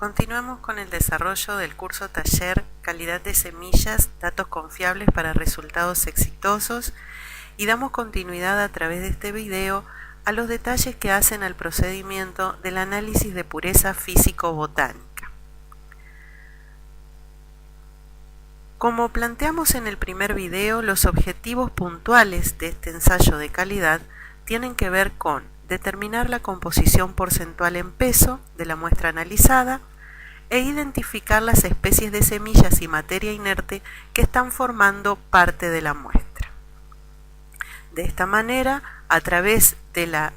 Continuamos con el desarrollo del curso taller Calidad de semillas, datos confiables para resultados exitosos y damos continuidad a través de este video a los detalles que hacen al procedimiento del análisis de pureza físico-botánica. Como planteamos en el primer video, los objetivos puntuales de este ensayo de calidad tienen que ver con determinar la composición porcentual en peso de la muestra analizada e identificar las especies de semillas y materia inerte que están formando parte de la muestra. De esta manera, a través de la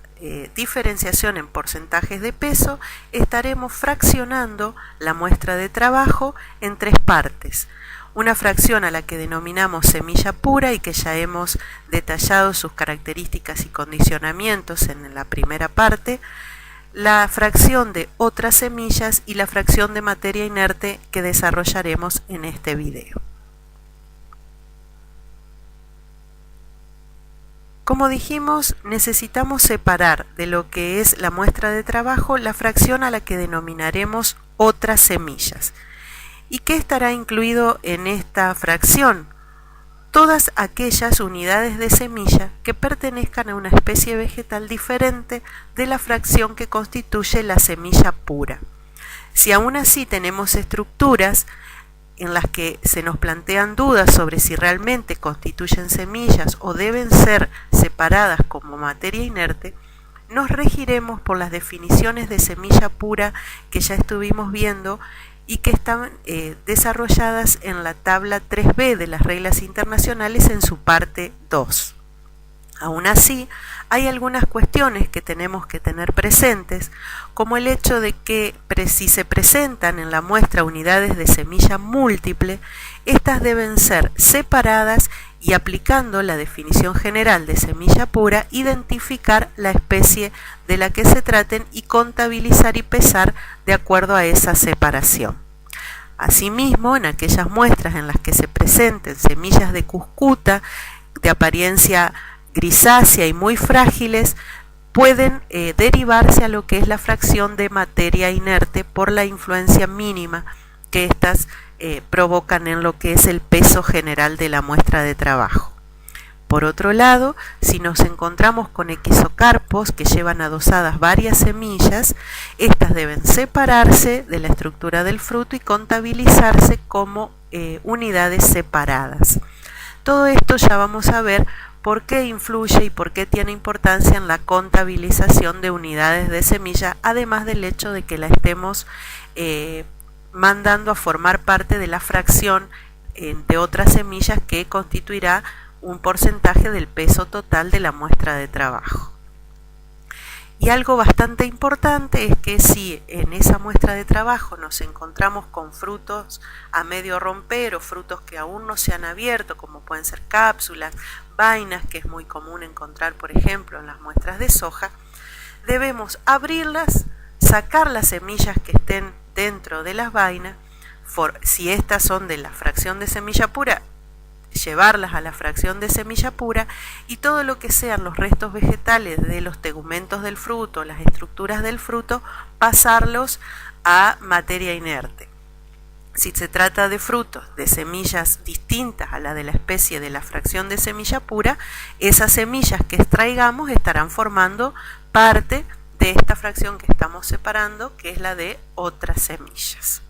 diferenciación en porcentajes de peso, estaremos fraccionando la muestra de trabajo en tres partes. Una fracción a la que denominamos semilla pura y que ya hemos detallado sus características y condicionamientos en la primera parte, la fracción de otras semillas y la fracción de materia inerte que desarrollaremos en este video. Como dijimos, necesitamos separar de lo que es la muestra de trabajo la fracción a la que denominaremos otras semillas. ¿Y qué estará incluido en esta fracción? Todas aquellas unidades de semilla que pertenezcan a una especie vegetal diferente de la fracción que constituye la semilla pura. Si aún así tenemos estructuras en las que se nos plantean dudas sobre si realmente constituyen semillas o deben ser separadas como materia inerte, nos regiremos por las definiciones de semilla pura que ya estuvimos viendo y que están desarrolladas en la tabla 3b de las reglas internacionales en su parte 2. Aún así, hay algunas cuestiones que tenemos que tener presentes, como el hecho de que si se presentan en la muestra unidades de semilla múltiple, estas deben ser separadas y, aplicando la definición general de semilla pura, identificar la especie de la que se traten y contabilizar y pesar de acuerdo a esa separación. Asimismo, en aquellas muestras en las que se presenten semillas de cuscuta de apariencia grisácea y muy frágiles, pueden derivarse a lo que es la fracción de materia inerte por la influencia mínima que éstas provocan en lo que es el peso general de la muestra de trabajo. Por otro lado, si nos encontramos con equisocarpos que llevan adosadas varias semillas, estas deben separarse de la estructura del fruto y contabilizarse como unidades separadas. Todo esto ya vamos a ver por qué influye y por qué tiene importancia en la contabilización de unidades de semilla, además del hecho de que la estemos mandando a formar parte de la fracción de otras semillas que constituirá un porcentaje del peso total de la muestra de trabajo. Y algo bastante importante es que si en esa muestra de trabajo nos encontramos con frutos a medio romper o frutos que aún no se han abierto, como pueden ser cápsulas, vainas, que es muy común encontrar, por ejemplo, en las muestras de soja, debemos abrirlas, sacar las semillas que estén dentro de las vainas, si estas son de la fracción de semilla pura, llevarlas a la fracción de semilla pura, y todo lo que sean los restos vegetales de los tegumentos del fruto, las estructuras del fruto, pasarlos a materia inerte. Si se trata de frutos de semillas distintas a la de la especie de la fracción de semilla pura, esas semillas que extraigamos estarán formando parte de esta fracción que estamos separando, que es la de otras semillas.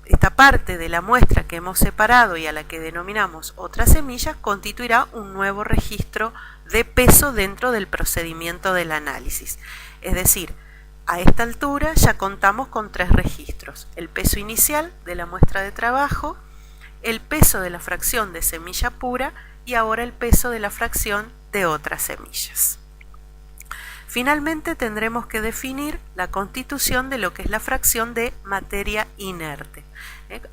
Esta parte de la muestra que hemos separado y a la que denominamos otras semillas constituirá un nuevo registro de peso dentro del procedimiento del análisis. Es decir, a esta altura ya contamos con tres registros: el peso inicial de la muestra de trabajo, el peso de la fracción de semilla pura y ahora el peso de la fracción de otras semillas. Finalmente tendremos que definir la constitución de lo que es la fracción de materia inerte.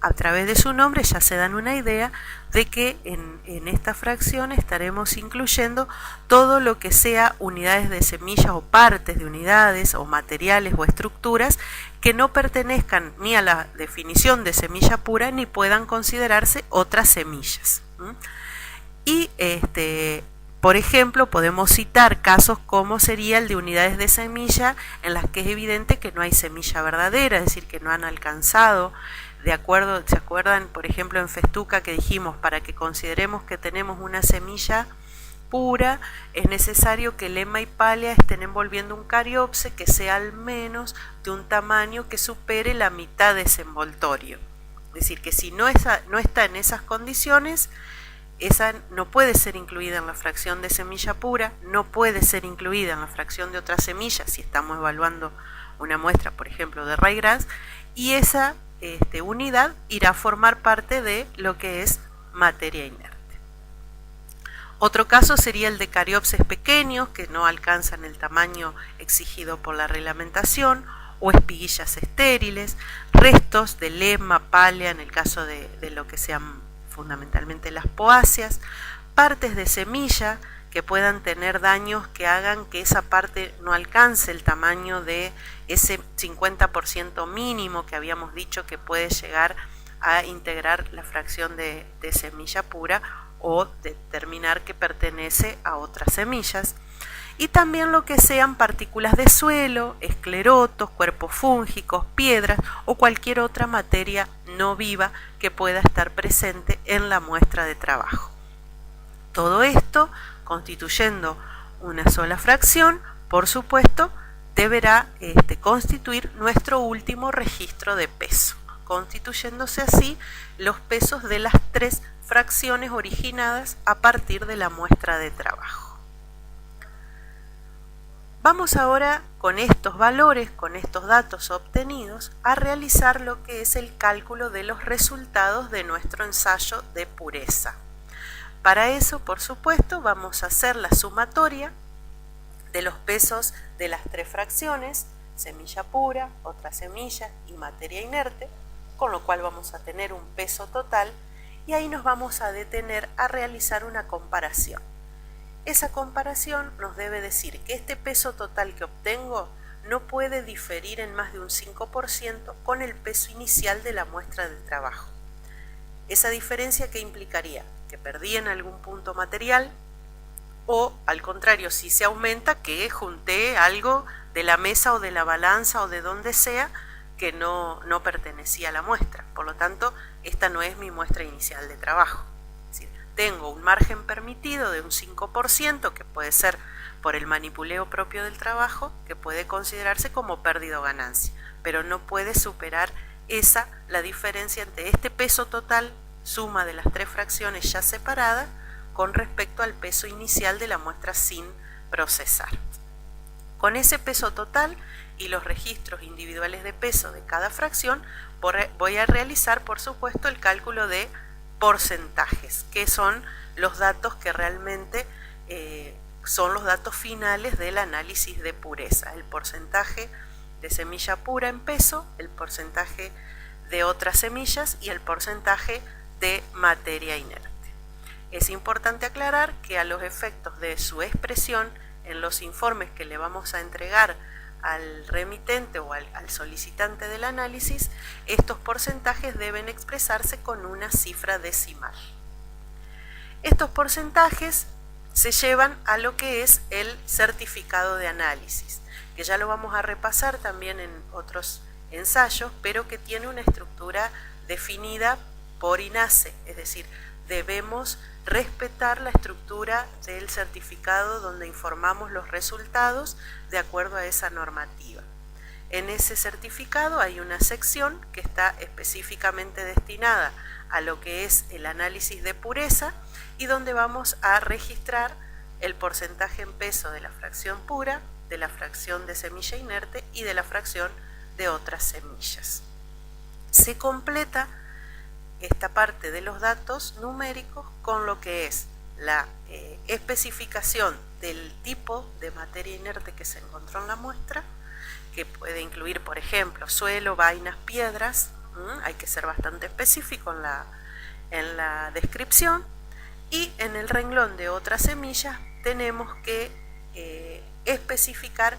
A través de su nombre ya se dan una idea de que en esta fracción estaremos incluyendo todo lo que sea unidades de semillas o partes de unidades o materiales o estructuras que no pertenezcan ni a la definición de semilla pura ni puedan considerarse otras semillas. Y Por ejemplo, podemos citar casos como sería el de unidades de semilla en las que es evidente que no hay semilla verdadera, es decir, que no han alcanzado, de acuerdo, ¿se acuerdan? Por ejemplo, en Festuca que dijimos, para que consideremos que tenemos una semilla pura, es necesario que lema y palia estén envolviendo un cariopse que sea al menos de un tamaño que supere la mitad de ese envoltorio. Es decir, que si no está en esas condiciones, esa no puede ser incluida en la fracción de semilla pura, no puede ser incluida en la fracción de otra semilla si estamos evaluando una muestra, por ejemplo, de ryegrass, y esa unidad irá a formar parte de lo que es materia inerte. Otro caso sería el de cariopsis pequeños que no alcanzan el tamaño exigido por la reglamentación, o espiguillas estériles, restos de lema, palia, en el caso de lo que sean fundamentalmente las poáceas, partes de semilla que puedan tener daños que hagan que esa parte no alcance el tamaño de ese 50% mínimo que habíamos dicho que puede llegar a integrar la fracción de semilla pura o determinar que pertenece a otras semillas. Y también lo que sean partículas de suelo, esclerotos, cuerpos fúngicos, piedras o cualquier otra materia no viva que pueda estar presente en la muestra de trabajo. Todo esto, constituyendo una sola fracción, por supuesto, deberá constituir nuestro último registro de peso, constituyéndose así los pesos de las 3 fracciones originadas a partir de la muestra de trabajo. Vamos ahora con estos valores, con estos datos obtenidos, a realizar lo que es el cálculo de los resultados de nuestro ensayo de pureza. Para eso, por supuesto, vamos a hacer la sumatoria de los pesos de las 3 fracciones, semilla pura, otra semilla y materia inerte, con lo cual vamos a tener un peso total y ahí nos vamos a detener a realizar una comparación. Esa comparación nos debe decir que este peso total que obtengo no puede diferir en más de un 5% con el peso inicial de la muestra de trabajo. Esa diferencia, ¿qué implicaría? Que perdí en algún punto material o, al contrario, si se aumenta, que junté algo de la mesa o de la balanza o de donde sea que no pertenecía a la muestra. Por lo tanto, esta no es mi muestra inicial de trabajo. Tengo un margen permitido de un 5%, que puede ser por el manipuleo propio del trabajo, que puede considerarse como pérdida o ganancia, pero no puede superar la diferencia entre este peso total, suma de las 3 fracciones ya separadas, con respecto al peso inicial de la muestra sin procesar. Con ese peso total y los registros individuales de peso de cada fracción, voy a realizar, por supuesto, el cálculo de porcentajes, que son los datos que realmente son los datos finales del análisis de pureza, el porcentaje de semilla pura en peso, el porcentaje de otras semillas y el porcentaje de materia inerte. Es importante aclarar que a los efectos de su expresión en los informes que le vamos a entregar al remitente o al solicitante del análisis, estos porcentajes deben expresarse con una cifra decimal. Estos porcentajes se llevan a lo que es el certificado de análisis, que ya lo vamos a repasar también en otros ensayos, pero que tiene una estructura definida por INASE, es decir, debemos respetar la estructura del certificado donde informamos los resultados de acuerdo a esa normativa. En ese certificado hay una sección que está específicamente destinada a lo que es el análisis de pureza y donde vamos a registrar el porcentaje en peso de la fracción pura, de la fracción de semilla inerte y de la fracción de otras semillas. Se completa esta parte de los datos numéricos con lo que es la especificación del tipo de materia inerte que se encontró en la muestra, que puede incluir, por ejemplo, suelo, vainas, piedras. Hay que ser bastante específico en la descripción. Y en el renglón de otras semillas tenemos que especificar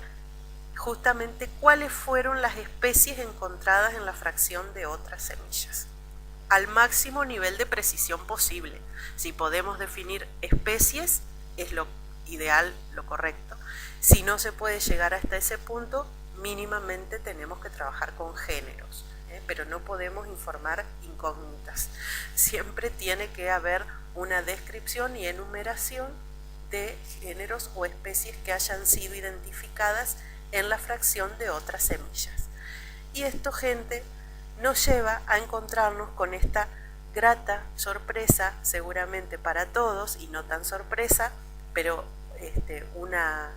justamente cuáles fueron las especies encontradas en la fracción de otras semillas, al máximo nivel de precisión posible. Si podemos definir especies, es lo ideal, lo correcto. Si no se puede llegar hasta ese punto, mínimamente tenemos que trabajar con géneros, pero no podemos informar incógnitas. Siempre tiene que haber una descripción y enumeración de géneros o especies que hayan sido identificadas en la fracción de otras semillas. Y esto, gente, nos lleva a encontrarnos con esta grata sorpresa, seguramente para todos, y no tan sorpresa, pero una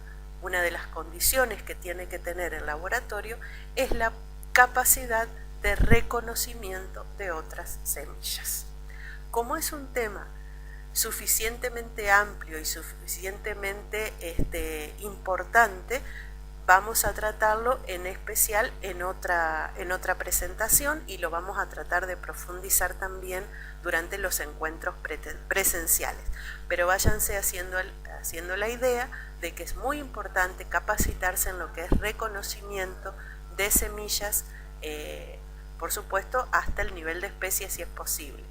de las condiciones que tiene que tener el laboratorio es la capacidad de reconocimiento de otras semillas. Como es un tema suficientemente amplio y suficientemente importante, vamos a tratarlo en especial en otra presentación, y lo vamos a tratar de profundizar también durante los encuentros presenciales. Pero váyanse haciendo la idea de que es muy importante capacitarse en lo que es reconocimiento de semillas, por supuesto hasta el nivel de especie si es posible.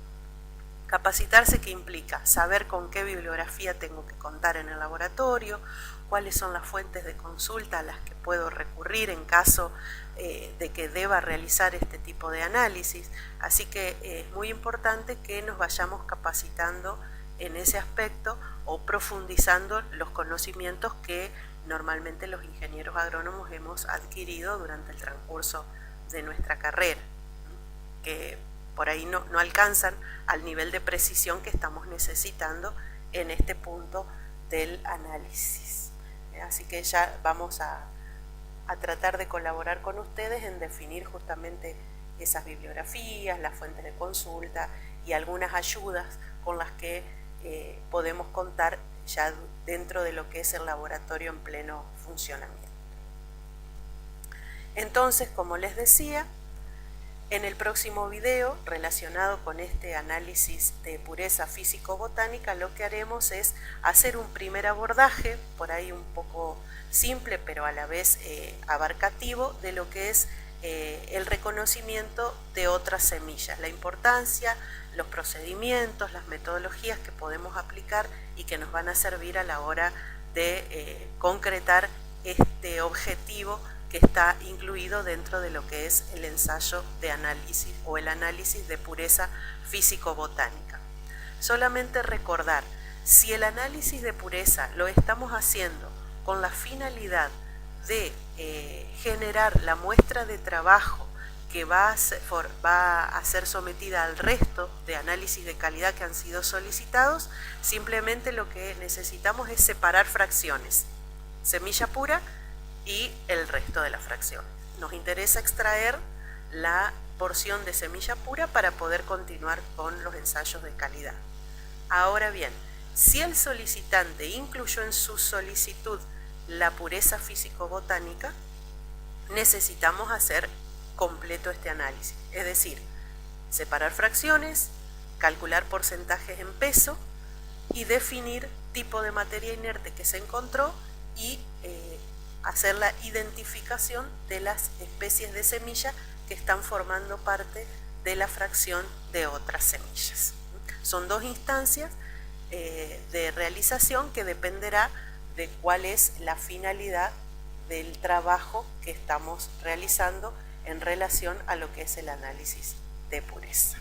Capacitarse, ¿qué implica? Saber con qué bibliografía tengo que contar en el laboratorio, cuáles son las fuentes de consulta a las que puedo recurrir en caso de que deba realizar este tipo de análisis. Así que es muy importante que nos vayamos capacitando en ese aspecto o profundizando los conocimientos que normalmente los ingenieros agrónomos hemos adquirido durante el transcurso de nuestra carrera, que por ahí no alcanzan al nivel de precisión que estamos necesitando en este punto del análisis. Así que ya vamos a tratar de colaborar con ustedes en definir justamente esas bibliografías, las fuentes de consulta y algunas ayudas con las que podemos contar ya dentro de lo que es el laboratorio en pleno funcionamiento. Entonces, como les decía, en el próximo video relacionado con este análisis de pureza físico-botánica, lo que haremos es hacer un primer abordaje, por ahí un poco simple pero a la vez abarcativo, de lo que es el reconocimiento de otras semillas, la importancia, los procedimientos, las metodologías que podemos aplicar y que nos van a servir a la hora de concretar este objetivo que está incluido dentro de lo que es el ensayo de análisis o el análisis de pureza físico-botánica. Solamente recordar, si el análisis de pureza lo estamos haciendo con la finalidad de generar la muestra de trabajo que va a ser sometida al resto de análisis de calidad que han sido solicitados, simplemente lo que necesitamos es separar fracciones, semilla pura y el resto de la fracción. Nos interesa extraer la porción de semilla pura para poder continuar con los ensayos de calidad. Ahora bien, si el solicitante incluyó en su solicitud la pureza físico-botánica, necesitamos hacer completo este análisis, es decir, separar fracciones, calcular porcentajes en peso y definir tipo de materia inerte que se encontró y hacer la identificación de las especies de semilla que están formando parte de la fracción de otras semillas. Son dos instancias de realización que dependerá de cuál es la finalidad del trabajo que estamos realizando en relación a lo que es el análisis de pureza.